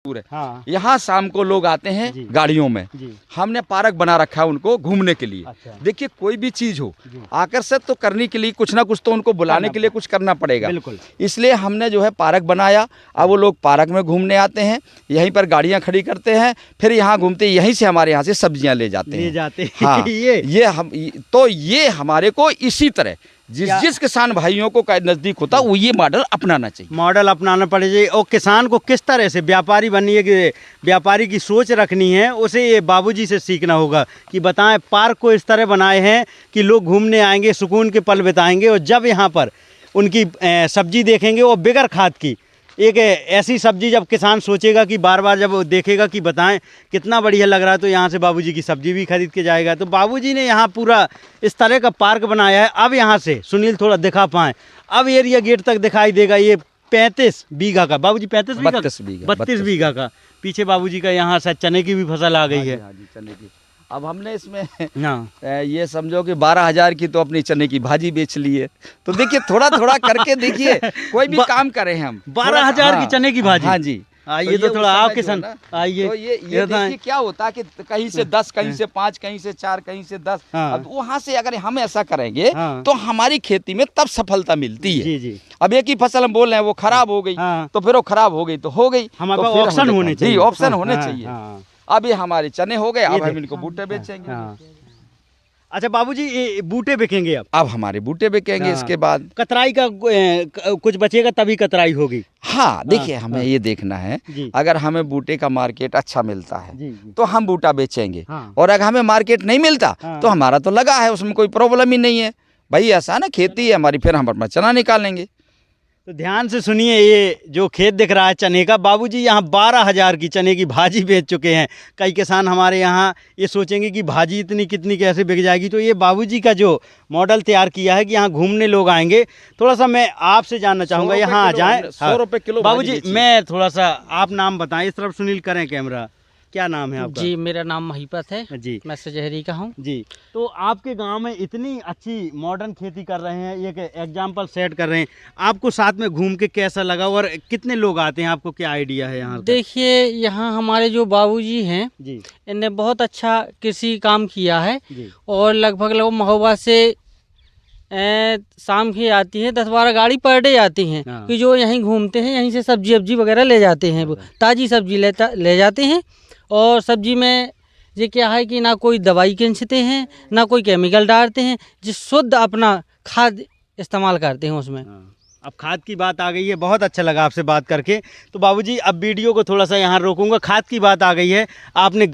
है। हाँ। यहाँ शाम को लोग आते हैं गाड़ियों में। हमने पार्क बना रखा है उनको घूमने के लिए। अच्छा। देखिए कोई भी चीज हो आकर्षित तो करने के लिए कुछ ना कुछ तो उनको बुलाने के लिए कुछ करना पड़ेगा। बिल्कुल। इसलिए हमने जो है पार्क बनाया। अब वो लोग पार्क में घूमने आते हैं, यहीं पर गाड़ियां खड़ी करते हैं, फिर यहाँ घूमते, यहीं से हमारे यहाँ से सब्जियां ले जाते हैं। हाँ, ये हमारे को इसी तरह जिस किसान भाइयों को नजदीक होता वो ये मॉडल अपनाना चाहिए। मॉडल अपनाना पड़ेगा। और किसान को किस तरह से व्यापारी बननी है, कि व्यापारी की सोच रखनी है, उसे ये बाबूजी से सीखना होगा कि बताएं पार्क को इस तरह बनाए हैं कि लोग घूमने आएंगे, सुकून के पल बिताएंगे, और जब यहाँ पर उनकी सब्जी देखेंगे वो बिगर खाद की एक ऐसी सब्जी, जब किसान सोचेगा कि बार बार जब देखेगा कि बताएं कितना बढ़िया लग रहा है, तो यहाँ से बाबूजी की सब्जी भी खरीद के जाएगा। तो बाबूजी ने यहाँ पूरा इस तरह का पार्क बनाया है। अब यहाँ से सुनील थोड़ा दिखा पाएँ, अब एरिया गेट तक दिखाई देगा। ये 35 बीघा का बाबूजी, 32 बीघा का पीछे बाबूजी का यहाँ से चने की भी फसल आ गई है। चने की अब हमने इसमें ये समझो कि 12,000 की तो अपनी चने की भाजी बेच ली है। तो देखिए थोड़ा थोड़ा करके देखिए कोई भी काम करें हम। 12,000 की चने की भाजी। हाँ जी। आइए तो थोड़ा आप किसान आइए। तो ये देखिए क्या होता है कि कहीं से 10, कहीं से 5, कहीं से 4, कहीं से 10। अब वहाँ से अगर हम ऐसा करेंगे तो हमारी खेती में तब सफलता मिलती है। जी। अब एक ही फसल हम बोल रहे हैं वो खराब हो गई, तो फिर वो खराब हो गई तो हो गई। हमारे पास ऑप्शन होने चाहिए। ऑप्शन होने चाहिए। अब ये हमारे चने हो गए, अब हम इनको बूटे बेचेंगे। अच्छा बाबूजी, ये बूटे बिकेंगे अब हमारे बूटे बिकेंगे। इसके बाद कतराई का कुछ बचेगा, तभी कतराई होगी। हाँ देखिए, हमें ये देखना है, अगर हमें बूटे का मार्केट अच्छा मिलता है तो हम बूटा बेचेंगे, और अगर हमें मार्केट नहीं मिलता तो हमारा तो लगा है, उसमें कोई प्रॉब्लम ही नहीं है भाई। ऐसा ना खेती है हमारी, फिर हम अपना चना निकालेंगे। तो ध्यान से सुनिए, ये जो खेत दिख रहा है चने का, बाबूजी यहाँ 12,000 की चने की भाजी बेच चुके हैं। कई किसान हमारे यहाँ ये सोचेंगे कि भाजी इतनी कितनी कैसे बिक जाएगी। तो ये बाबूजी का जो मॉडल तैयार किया है कि यहाँ घूमने लोग आएंगे। थोड़ा सा मैं आपसे जानना चाहूँगा, यहाँ आ जाएँ। 100 रुपये किलो बाबूजी, मैं थोड़ा सा आप नाम बताएं, इस तरफ सुनील करें कैमरा। क्या नाम है आपका? जी, मेरा नाम महिपत है जी, मैं सजहरी का हूँ जी। तो आपके गांव में इतनी अच्छी मॉडर्न खेती कर रहे हैं, एक एग्जाम्पल सेट कर रहे हैं, आपको साथ में घूम के कैसा लगा और कितने लोग आते हैं, आपको क्या आइडिया है यहाँ? देखिए, यहाँ हमारे जो बाबूजी हैं जी, इनने बहुत अच्छा कृषि काम किया है जी। और लगभग महोबा से शाम की आती है 10-12 गाड़ी पर डे आती हैं कि जो यहीं घूमते हैं, यहीं से सब्जी वगैरह ले जाते हैं। वो ताज़ी सब्जी ले जाते हैं। और सब्जी में ये क्या है कि ना कोई दवाई खींचते हैं, ना कोई केमिकल डालते हैं, जो शुद्ध अपना खाद इस्तेमाल करते हैं उसमें। अब खाद की बात आ गई है, बहुत अच्छा लगा आपसे बात करके। तो बाबूजी अब वीडियो को थोड़ा सा यहाँ रोकूंगा, खाद की बात आ गई है। आपने